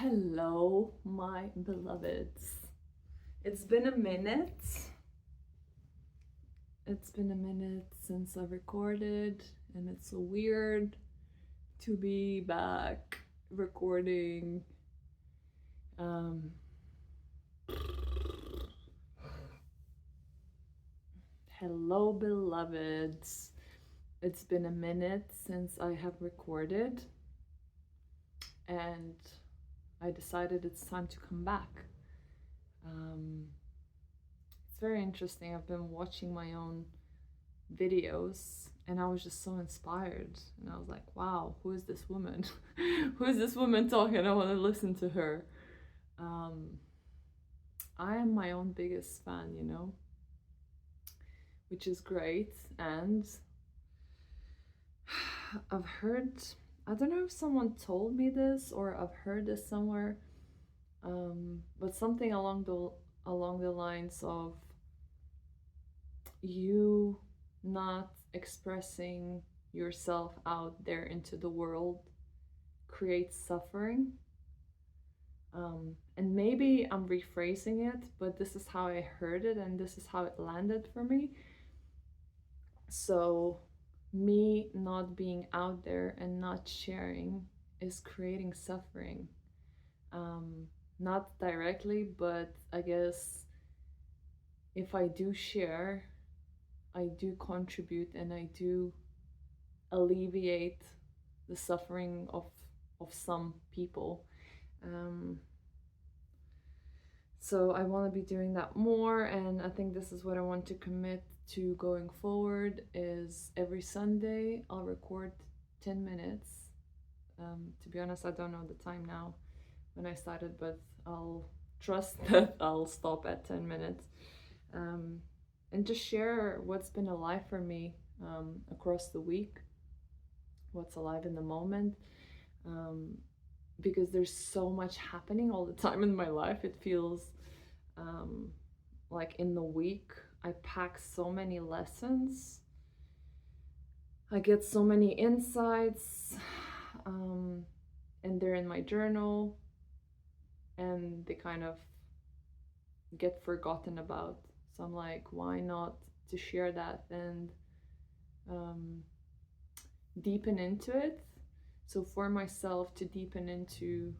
Hello, my beloveds. It's been a minute. It's been a minute since I recorded, and it's so weird to be back recording. Hello, beloveds. It's been a minute since I have recorded, and I decided it's time to come back. It's very interesting. I've been watching my own videos and I was just so inspired, and I was like, wow, who is this woman? Who is this woman talking? I want to listen to her. I am my own biggest fan, which is great. And I've heard, I don't know if someone told me this or I've heard this somewhere, but something along the lines of you not expressing yourself out there into the world creates suffering. And maybe I'm rephrasing it, but this is how I heard it and this is how it landed for me. So me not being out there and not sharing is creating suffering. Not directly, but I guess if I do share, I do contribute and I do alleviate the suffering of some people. So I want to be doing that more, and I think this is what I want to commit to going forward. Is every Sunday I'll record 10 minutes. To be honest, I don't know the time now when I started, but I'll trust that I'll stop at 10 minutes. And just share what's been alive for me across the week, what's alive in the moment, because there's so much happening all the time in my life. It feels like in the week I pack so many lessons, I get so many insights, and they're in my journal and they kind of get forgotten about. So I'm like, why not to share that and deepen into it? So for myself to deepen into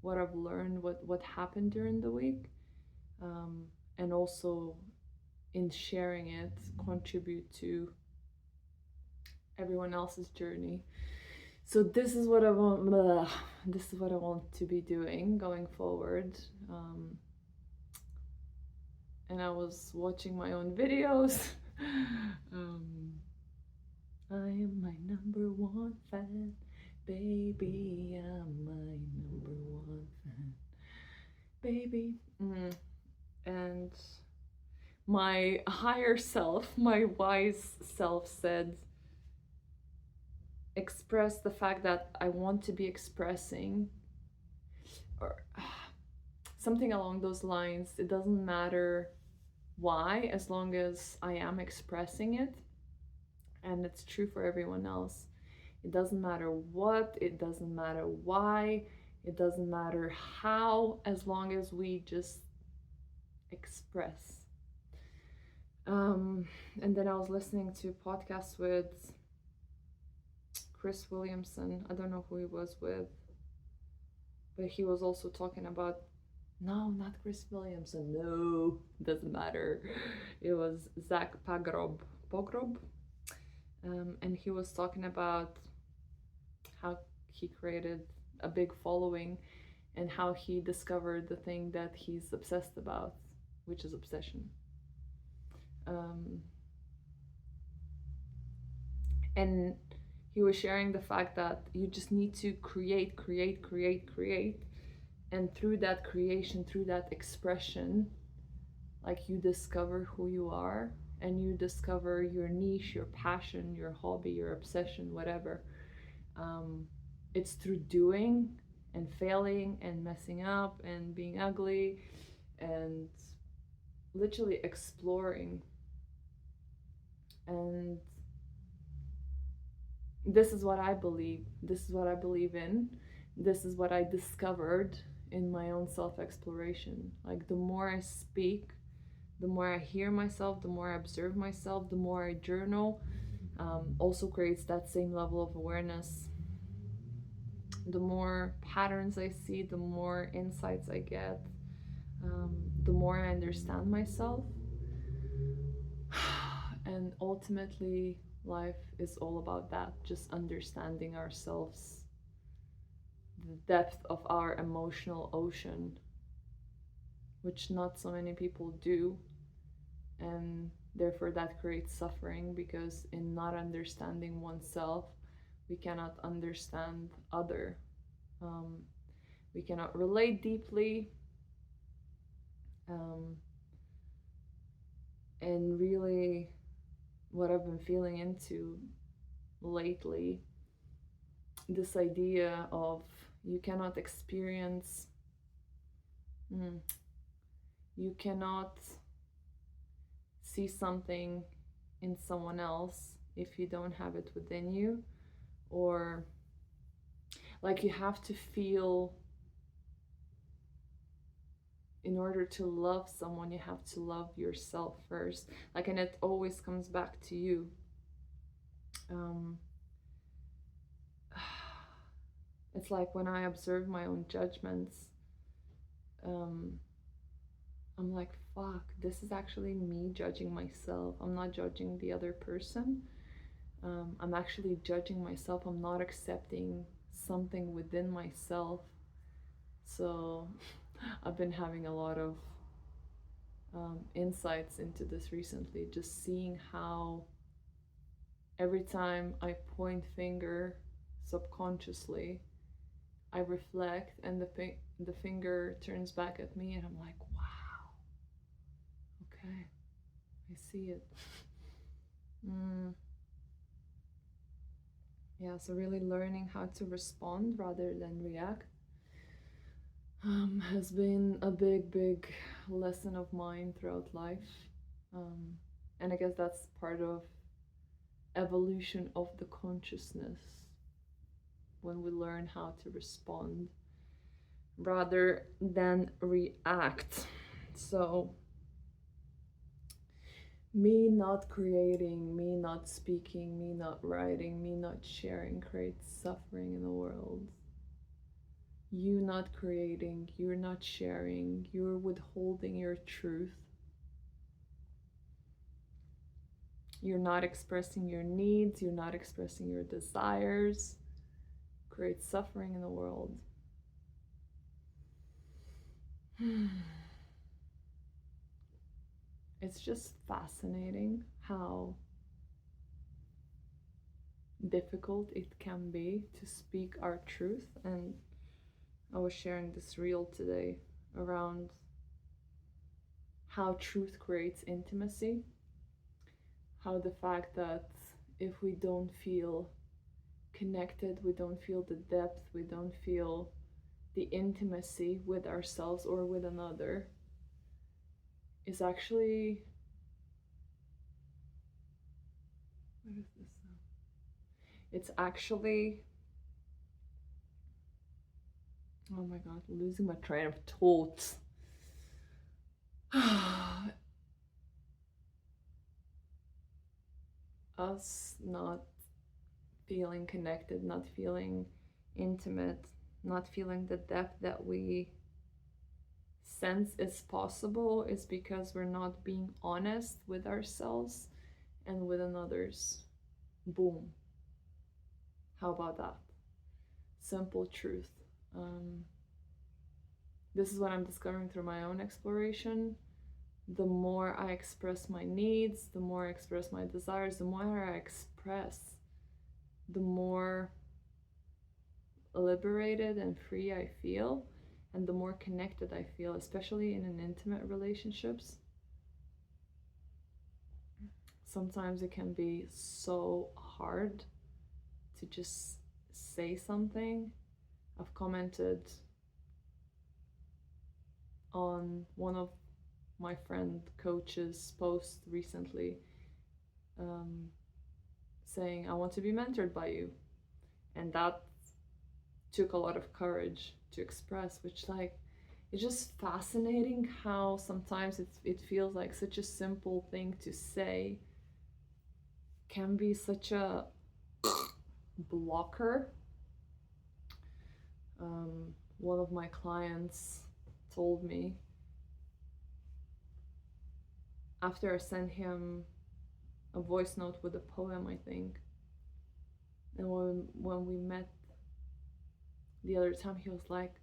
what I've learned, what happened during the week, and also in sharing it, contribute to everyone else's journey. So this is what I want. This is what I want to be doing going forward. And I was watching my own videos. I am my number one fan, baby. I'm my number one fan, baby. And my higher self, my wise self, said, express the fact that I want to be expressing, or something along those lines. It doesn't matter why, as long as I am expressing it. And it's true for everyone else. It doesn't matter what, it doesn't matter why, it doesn't matter how, as long as we just express. And then I was listening to a podcast with Chris Williamson. I don't know who he was with, but he was also talking about, no, not Chris Williamson, no, doesn't matter. It was Zach Pogrоб. And he was talking about how he created a big following and how he discovered the thing that he's obsessed about, which is obsession. And he was sharing the fact that you just need to create, and through that creation, through that expression, like, you discover who you are and you discover your niche, your passion, your hobby, your obsession, whatever. It's through doing and failing and messing up and being ugly and literally exploring. And this is what I believe. This is what I believe in. This is what I discovered in my own self-exploration. Like the more I speak, the more I hear myself, the more I observe myself, the more I journal, also creates that same level of awareness. The more patterns I see, the more insights I get, the more I understand myself. And ultimately, life is all about that, just understanding ourselves, the depth of our emotional ocean, which not so many people do. And therefore, that creates suffering, because in not understanding oneself, we cannot understand other. Um, we cannot relate deeply. Um, and really, what I've been feeling into lately, this idea of you cannot experience, you cannot see something in someone else if you don't have it within you, or like you have to feel, in order to love someone, you have to love yourself first. Like, and it always comes back to you. Um, it's like when I observe my own judgments, um, I'm like, fuck, this is actually me judging myself. I'm not judging the other person. I'm actually judging myself. I'm not accepting something within myself. So I've been having a lot of insights into this recently, just seeing how every time I point finger subconsciously, I reflect, and the finger turns back at me, and I'm like, wow, okay, I see it. Yeah, so really learning how to respond rather than react has been a big lesson of mine throughout life. And I guess that's part of evolution of the consciousness, when we learn how to respond rather than react. So me not creating, me not speaking, me not writing, me not sharing creates suffering in the world. You not creating, you're not sharing, you're withholding your truth. You're not expressing your needs, you're not expressing your desires, creates suffering in the world. It's just fascinating how difficult it can be to speak our truth. And I was sharing this reel today around how truth creates intimacy, how the fact that if we don't feel connected, we don't feel the depth, we don't feel the intimacy with ourselves or with another, is actually, what is this now? It's actually, oh my god, losing my train of thought. Us not feeling connected, not feeling intimate, not feeling the depth that we sense is possible, is because we're not being honest with ourselves and with others. Boom. How about that? Simple truth. This is what I'm discovering through my own exploration. The more I express my needs, the more I express my desires, the more I express, the more liberated and free I feel, and the more connected I feel, especially in an intimate relationships. Sometimes it can be so hard to just say something. I've commented on one of my friend coach's posts recently, saying, I want to be mentored by you. And that took a lot of courage to express, which, like, it's just fascinating how sometimes it feels like such a simple thing to say can be such a blocker. One of my clients told me after I sent him a voice note with a poem, I think, and when we met the other time, he was like,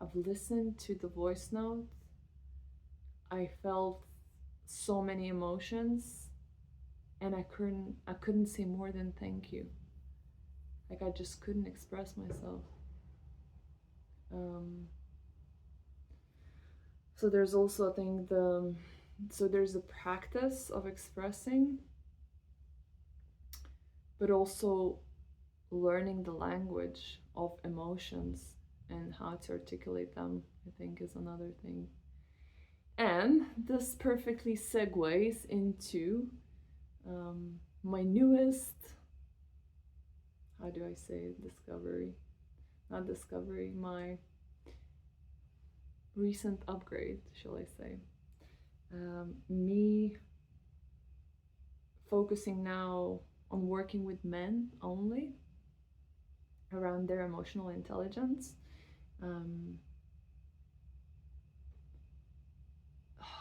I've listened to the voice note. I felt so many emotions, and I couldn't say more than thank you. Like, I just couldn't express myself. So there's also, I think, there's a practice of expressing, but also learning the language of emotions and how to articulate them, I think, is another thing. And this perfectly segues into my newest, how do I say it? Not discovery, my recent upgrade, shall I say. Me focusing now on working with men only around their emotional intelligence.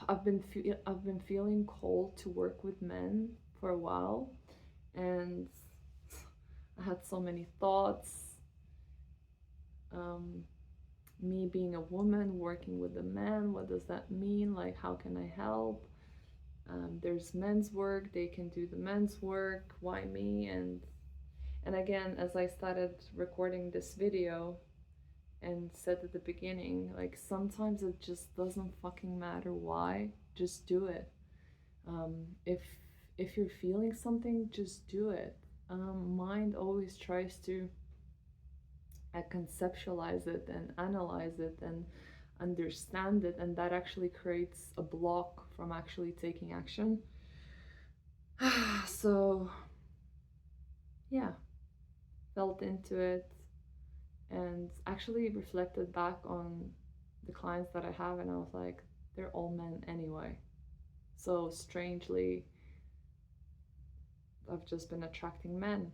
I've been feeling called to work with men for a while, and I had so many thoughts. Me being a woman working with a man, what does that mean? Like, how can I help? There's men's work, they can do the men's work. Why me? And again, as I started recording this video and said at the beginning, like, sometimes it just doesn't fucking matter why. Just do it. If you're feeling something, just do it. Mind always tries to conceptualize it and analyze it and understand it, and that actually creates a block from actually taking action. So yeah, felt into it and actually reflected back on the clients that I have, and I was like, they're all men anyway. So strangely, I've just been attracting men.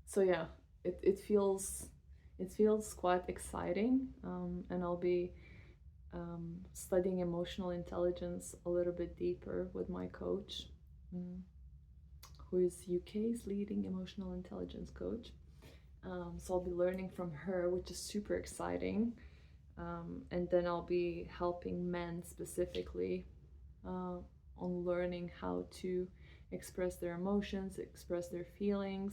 So yeah, it feels quite exciting, and I'll be studying emotional intelligence a little bit deeper with my coach, who is UK's leading emotional intelligence coach. So I'll be learning from her, which is super exciting. And then I'll be helping men specifically on learning how to express their emotions, express their feelings,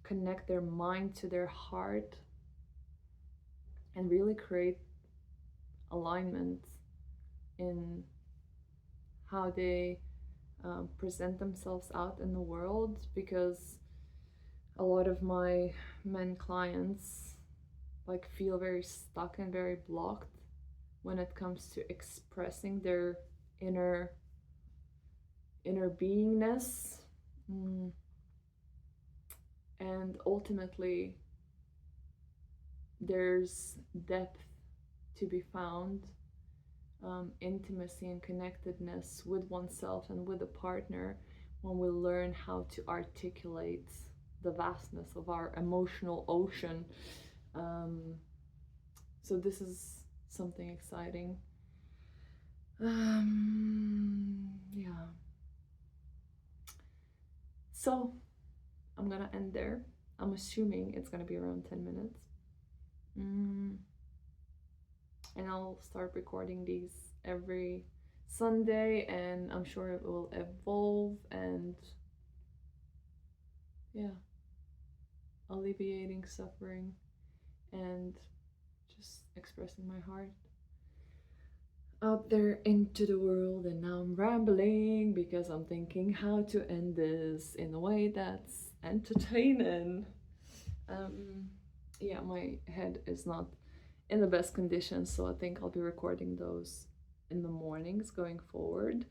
connect their mind to their heart, and really create alignment in how they present themselves out in the world. Because a lot of my men clients like feel very stuck and very blocked when it comes to expressing their inner beingness. And ultimately there's depth to be found, intimacy and connectedness with oneself and with a partner, when we learn how to articulate the vastness of our emotional ocean. So this is something exciting. Yeah. So I'm gonna end there. I'm assuming it's gonna be around 10 minutes. And I'll start recording these every Sunday, and I'm sure it will evolve, and yeah, alleviating suffering and just expressing my heart out there into the world. And now I'm rambling because I'm thinking how to end this in a way that's entertaining. Yeah, my head is not in the best condition, so I think I'll be recording those in the mornings going forward.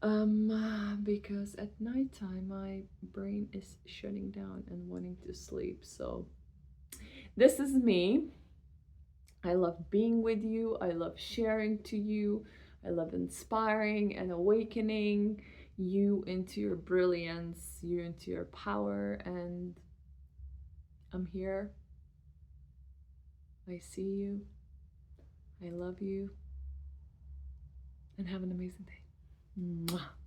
Because at nighttime my brain is shutting down and wanting to sleep. So This is me. I love being with you. I love sharing to you. I love inspiring and awakening you into your brilliance, you into your power. And I'm here. I see you. I love you. And have an amazing day. Mwah.